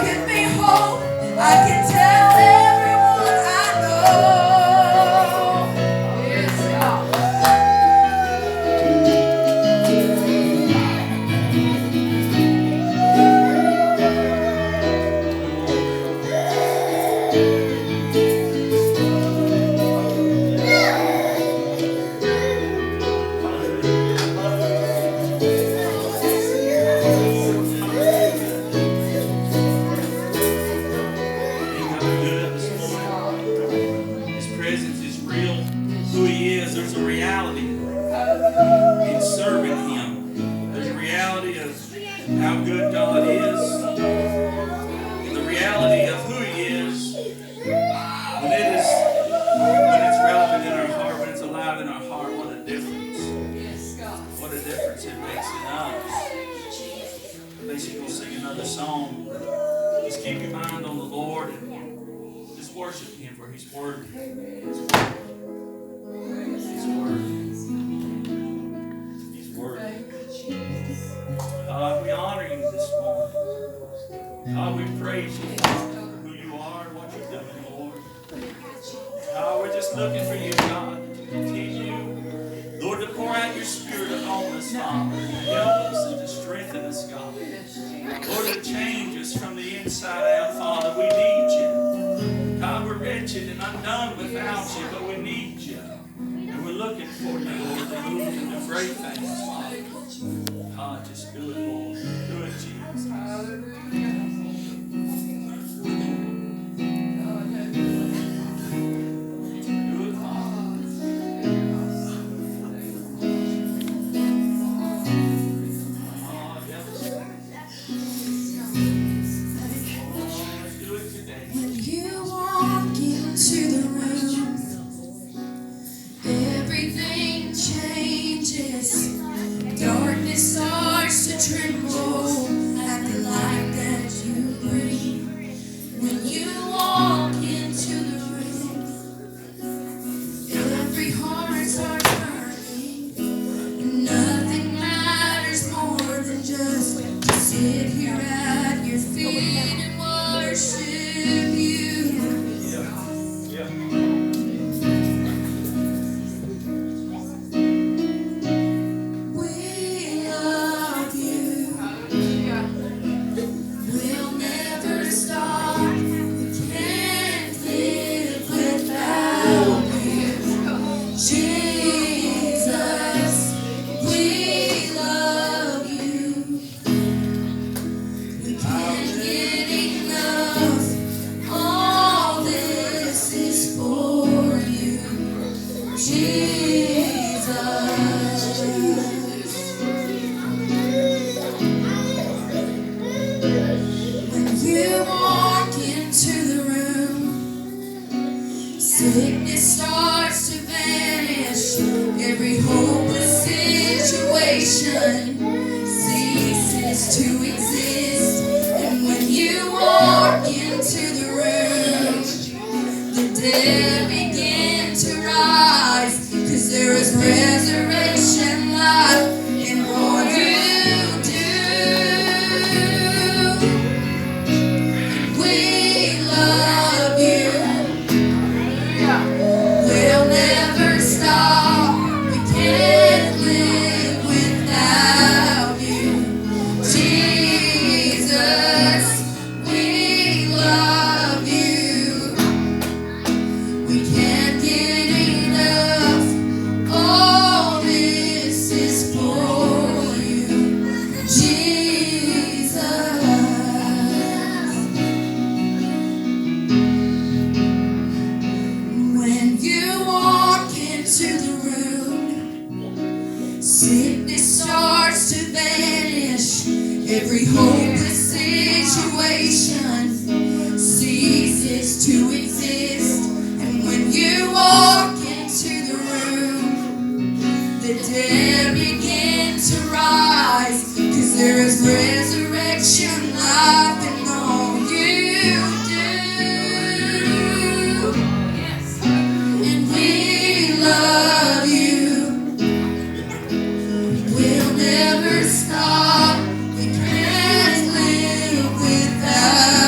can behold, I can tell everyone I know. Yes, God. How good God is, the reality of who He is, when it's relevant in our heart, when it's alive in our heart, what a difference. What a difference it makes in us. Basically, we'll sing another song. Just keep your mind on the Lord and just worship Him, for He's worthy. He's worthy. He's worthy. God, we honor You this morning. God, we praise You for who You are and what You're doing, Lord. God, we're just looking for You, God, to continue, Lord, to pour out Your Spirit upon us, Father, to help us and to strengthen us, God. Lord, to change us from the inside out, Father. We need You. God, we're wretched and undone without You, but we need You. And we're looking for You, Lord, to move and do great things, Father. God, just do it, Lord. Do it, Jesus. Hallelujah. Do it, Father. Oh, yes. Do it today. When you walk into the room, everything changes. Darkness starts to tremble at the light that you bring. When you walk into the room, every heart starts burning. Nothing matters more than just to sit here at Your feet and worship You. Yeah. We love You. We'll never stop. We can't live without You. Jesus, we love You. We can't get enough. All this is for You. Jesus. When you walk into the room, sickness starts to vanish. Every hopeless situation ceases to exist. And when you walk into the room, the dead begin to rise, 'cause there is resurrection life in all You do. We love You. We'll never stop. We can't live without You. Jesus, we love You. We can't get enough. All this is for You. Jesus. When you walk into the room, sickness starts to vanish. Every hopeless situation ceases to exist. And when you walk into the room, the dead begin to rise, 'cause there is resurrection life in all You do. And we love You. We'll never stop. We can't live without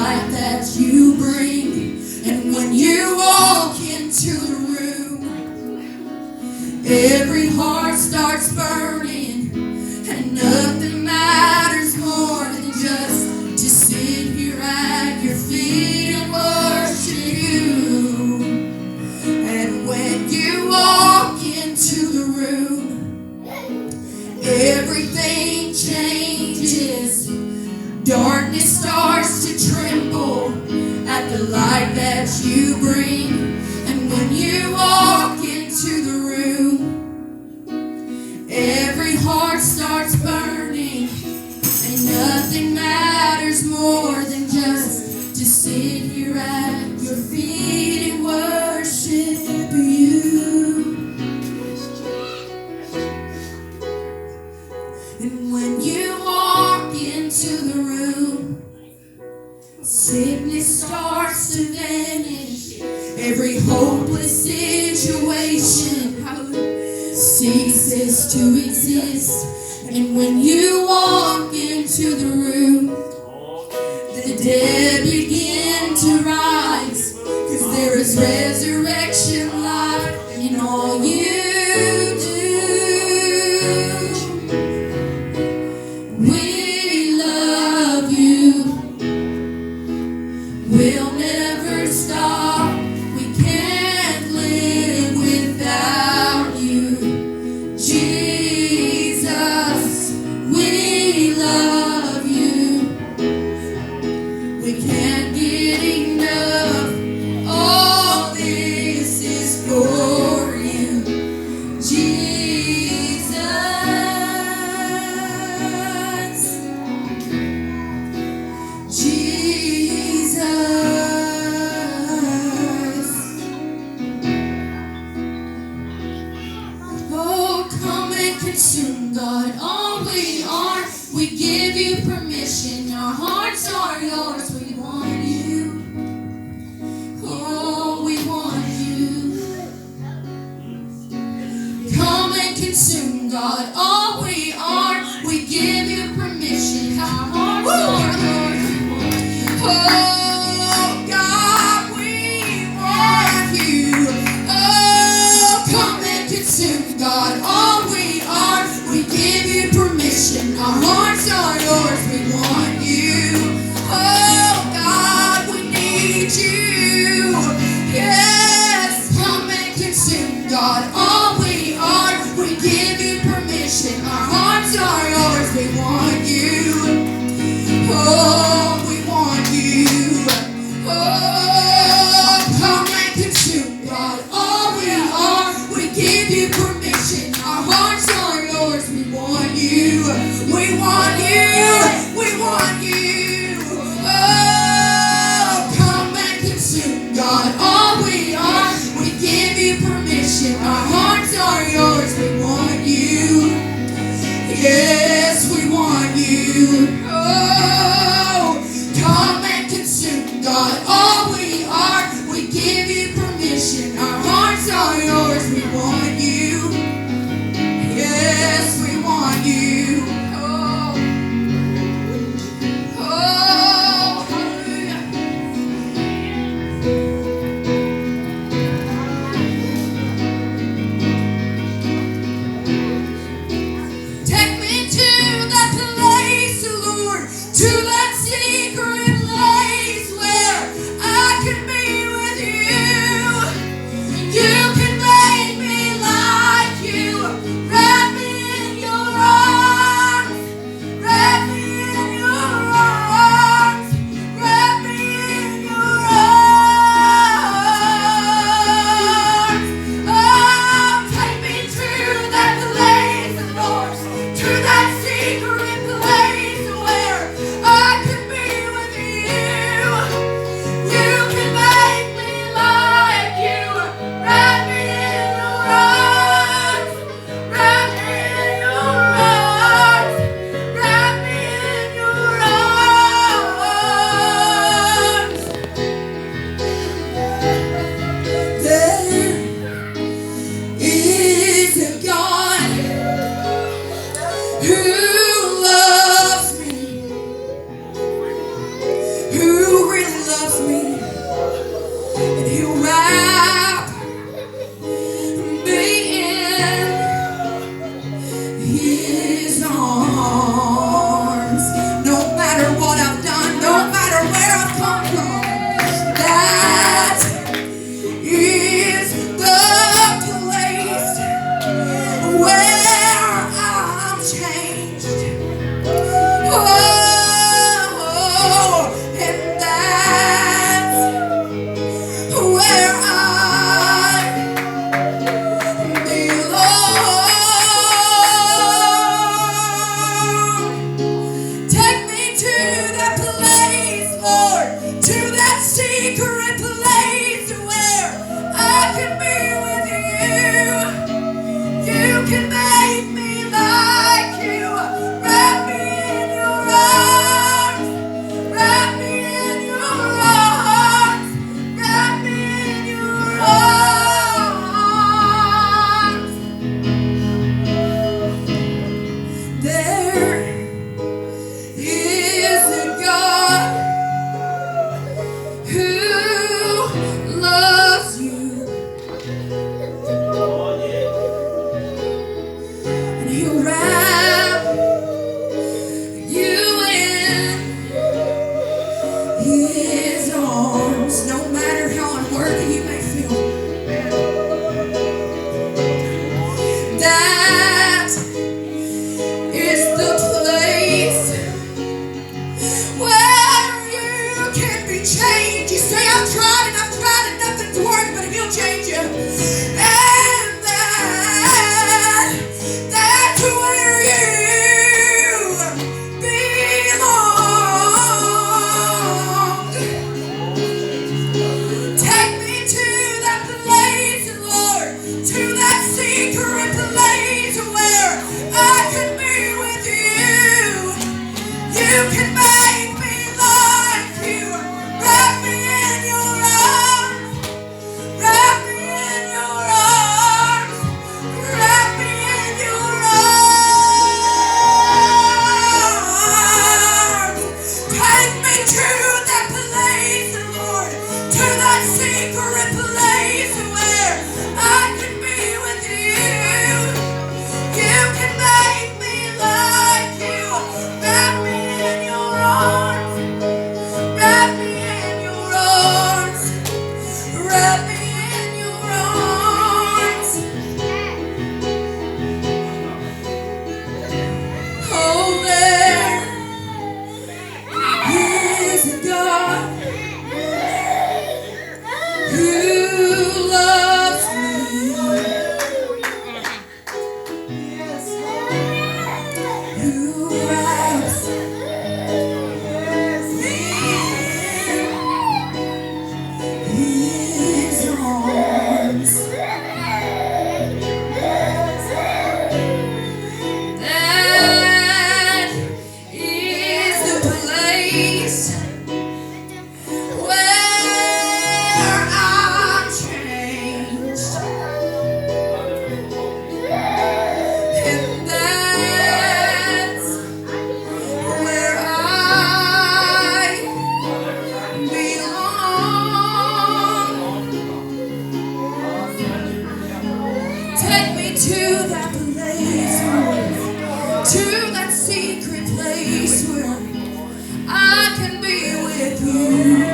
light that you bring. And when you walk into the room, every heart starts burning, and nothing matters more than just to sit here at your feet and worship you. And when you walk into the room, everything changes. Darkness starts to tremble at the light that you bring. And when you walk into the room, every heart starts burning, and nothing matters more than just to sit here at your feet and worship you. And when you walk into the room, sickness starts to vanish. Every hopeless situation ceases to exist. And when you walk into the room, the dead begin to rise, 'cause there is resurrection life in all you do. We love you. We'll never stop. We can't live without you. Jesus, we love you. We can't get enough. All this is for you. Jesus, Jesus. Oh, come and consume, God, all we are. We give you permission. Our hearts are yours. We want you. Oh, we want you. Come and consume, God, all we are. We give you permission. Our hearts are yours. We want you. Oh, God, we want you. Oh, come and consume, God, all we are. We give you permission. Our hearts are yours. We want you. Oh, God, we need you. Yes, come and consume, God, all we are. We give you permission. Our hearts are yours. We want you. Oh, we want you. Oh, come and consume, God, all we are. We give you permission. Our hearts are yours. We want you. We want you. We want you. Oh, come and consume, God, all we are. We give you permission. Our hearts are yours. We want you. Yes, we want you. Oh, come and consume, God, all we are. We give you permission. Our hearts are yours. We want you. Yes, we want you. Oh, oh, hallelujah. Take me to that place, Lord, to that secret place where I can be with you. His arms, no matter how unworthy you may feel. That is the place where you can be changed. You say, I've tried and nothing's worked, but He'll change you. And that's where you belong. Take me to that place, Lord, to that secret place where I can be with you. You can make me like you. Wrap me in your arms. Wrap me in your arms. Wrap me in your arms. Take me to that place, Lord, to that secret place where I can be with you. You can make me like you. Wrap me in your arms. Wrap me in your arms. Wrap me in your arms. Oh, there is a God who loves me. Who wraps me in His arms. That is the place where I'm changed. And that's where I belong. Take me to that place, to that secret place where I can be with you.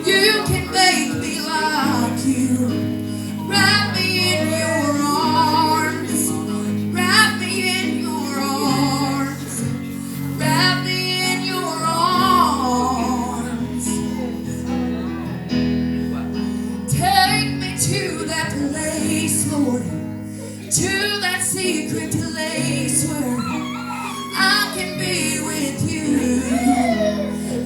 You can make me like you. Wrap me in your arms. Wrap me in your arms. Wrap me in your arms. Take me to that place, Lord, to that secret place where I can be with you.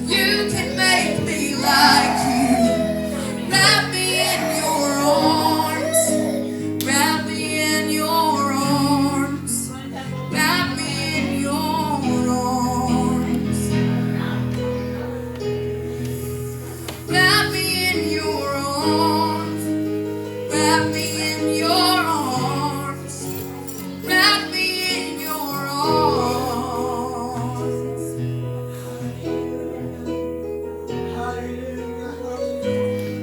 You can make me like you. Wrap me in your arms. Wrap me in your arms. Wrap me in your arms. Wrap me in your arms. Wrap me in your arms. Wrap me in your arms.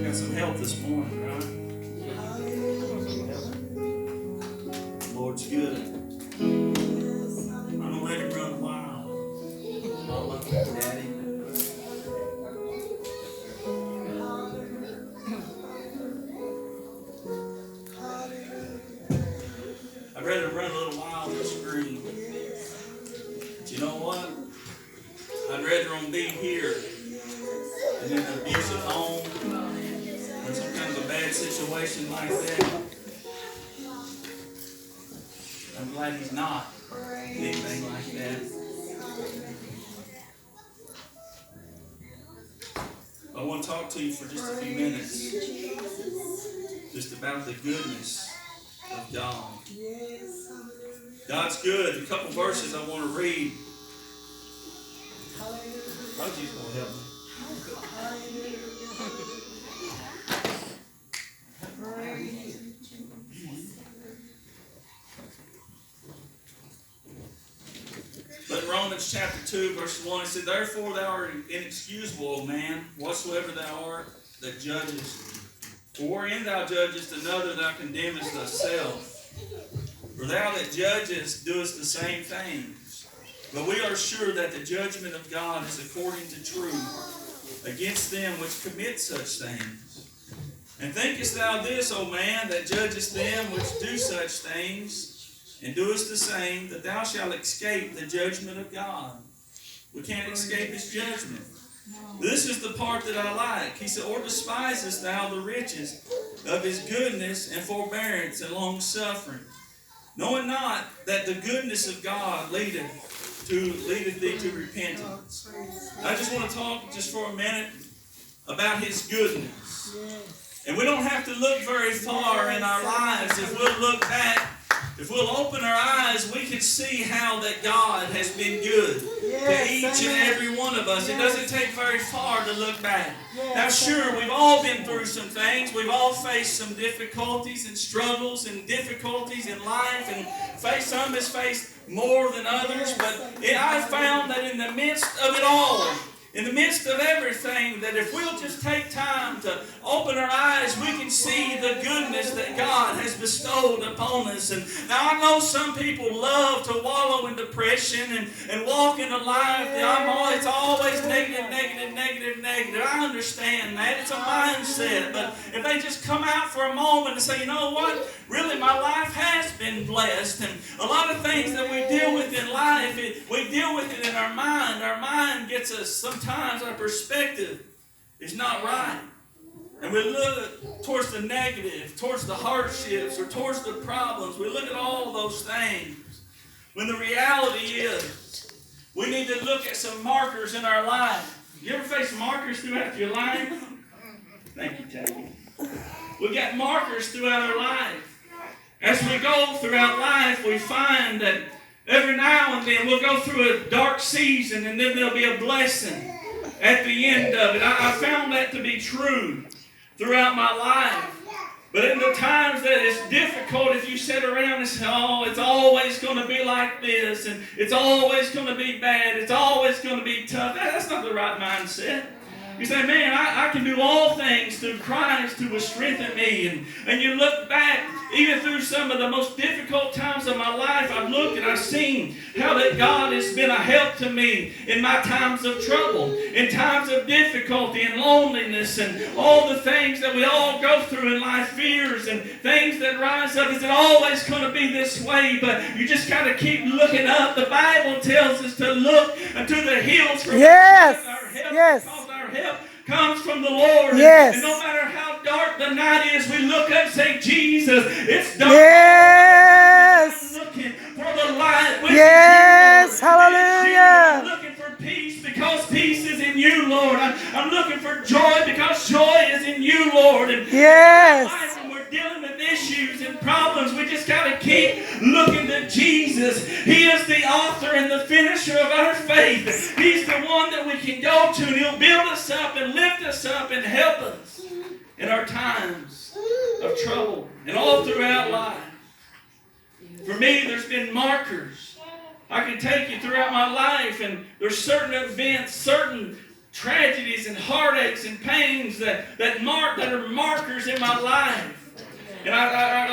Got some help this morning, right? The Lord's good. I'm gonna let Him run wild. Mama, Daddy. I'd rather run a little wild than scream. But you know what? I'd rather them be here than in an abusive home or some kind of a bad situation like that. I'm glad He's not anything like that. I want to talk to you for just a few minutes just about the goodness of God. God's good. A couple verses I want to read. Rosie's going to help me. But in Romans chapter 2, verse 1, it said, Therefore thou art inexcusable, O man, whatsoever thou art that judgest. For wherein thou judgest another, thou condemnest thyself. For thou that judgest doest the same things. But we are sure that the judgment of God is according to truth. against them which commit such things. And thinkest thou this, O man, that judgest them which do such things, and doest the same, that thou shalt escape the judgment of God? We can't escape his judgment. This is the part that I like. He said, or despisest thou the riches of his goodness and forbearance and long suffering, knowing not that the goodness of God leadeth thee to repentance. I just want to talk just for a minute about his goodness. And we don't have to look very far in our lives. If we'll look back, if we'll open our eyes, we can see how that God has been good to each and every one of us. It doesn't take very far to look back. Now, sure, we've all been through some things. We've all faced some difficulties and struggles and difficulties in life, and some has faced more than others. But I found that in the midst of it all, in the midst of everything, that if we'll just take time to open our eyes, we can see the goodness that God has bestowed upon us. And now I know some people love to wallow in depression and walk in a life that it's always negative, negative, negative, negative. I understand that. It's a mindset. But if they just come out for a moment and say, you know what? Really, my life has been blessed. And a lot of things that we deal with in life, we deal with it in our mind. Our mind gets us, sometimes our perspective is not right. And we look towards the negative, towards the hardships, or towards the problems. We look at all those things. When the reality is, we need to look at some markers in our life. You ever face markers throughout your life? Thank you, Taggy. We got markers throughout our life. As we go throughout life, we find that every now and then we'll go through a dark season, and then there'll be a blessing at the end of it. I found that to be true throughout my life. But in the times that it's difficult, if you sit around and say, oh, it's always going to be like this, and it's always going to be bad, it's always going to be tough, that's not the right mindset. You say, man, I can do all things through Christ who will strengthen me. And you look back, even through some of the most difficult times of my life, I've looked and I've seen how that God has been a help to me in my times of trouble, in times of difficulty and loneliness, and all the things that we all go through in life, fears and things that rise up. Is it always going to be this way? But you just got to keep looking up. The Bible tells us to look unto the hills from yes. our help. Yes. Because our help comes from the Lord. Yes. And no matter how dark the night is, we look up and say, Jesus, it's dark. Yes. I'm looking for the light. Yes. Hallelujah. I'm looking for peace because peace is in you, Lord. I'm looking for joy because joy is in you, Lord. And yes. when we're dealing with issues and problems, we just got to keep looking to Jesus. He is the author and the finisher of our faith. He's the one that we can go to, and He'll build us up and lift us up and help us in our times of trouble and all throughout life. For me, there's been markers. I can take you throughout my life, and there's certain events, certain tragedies and heartaches and pains that are markers in my life. And I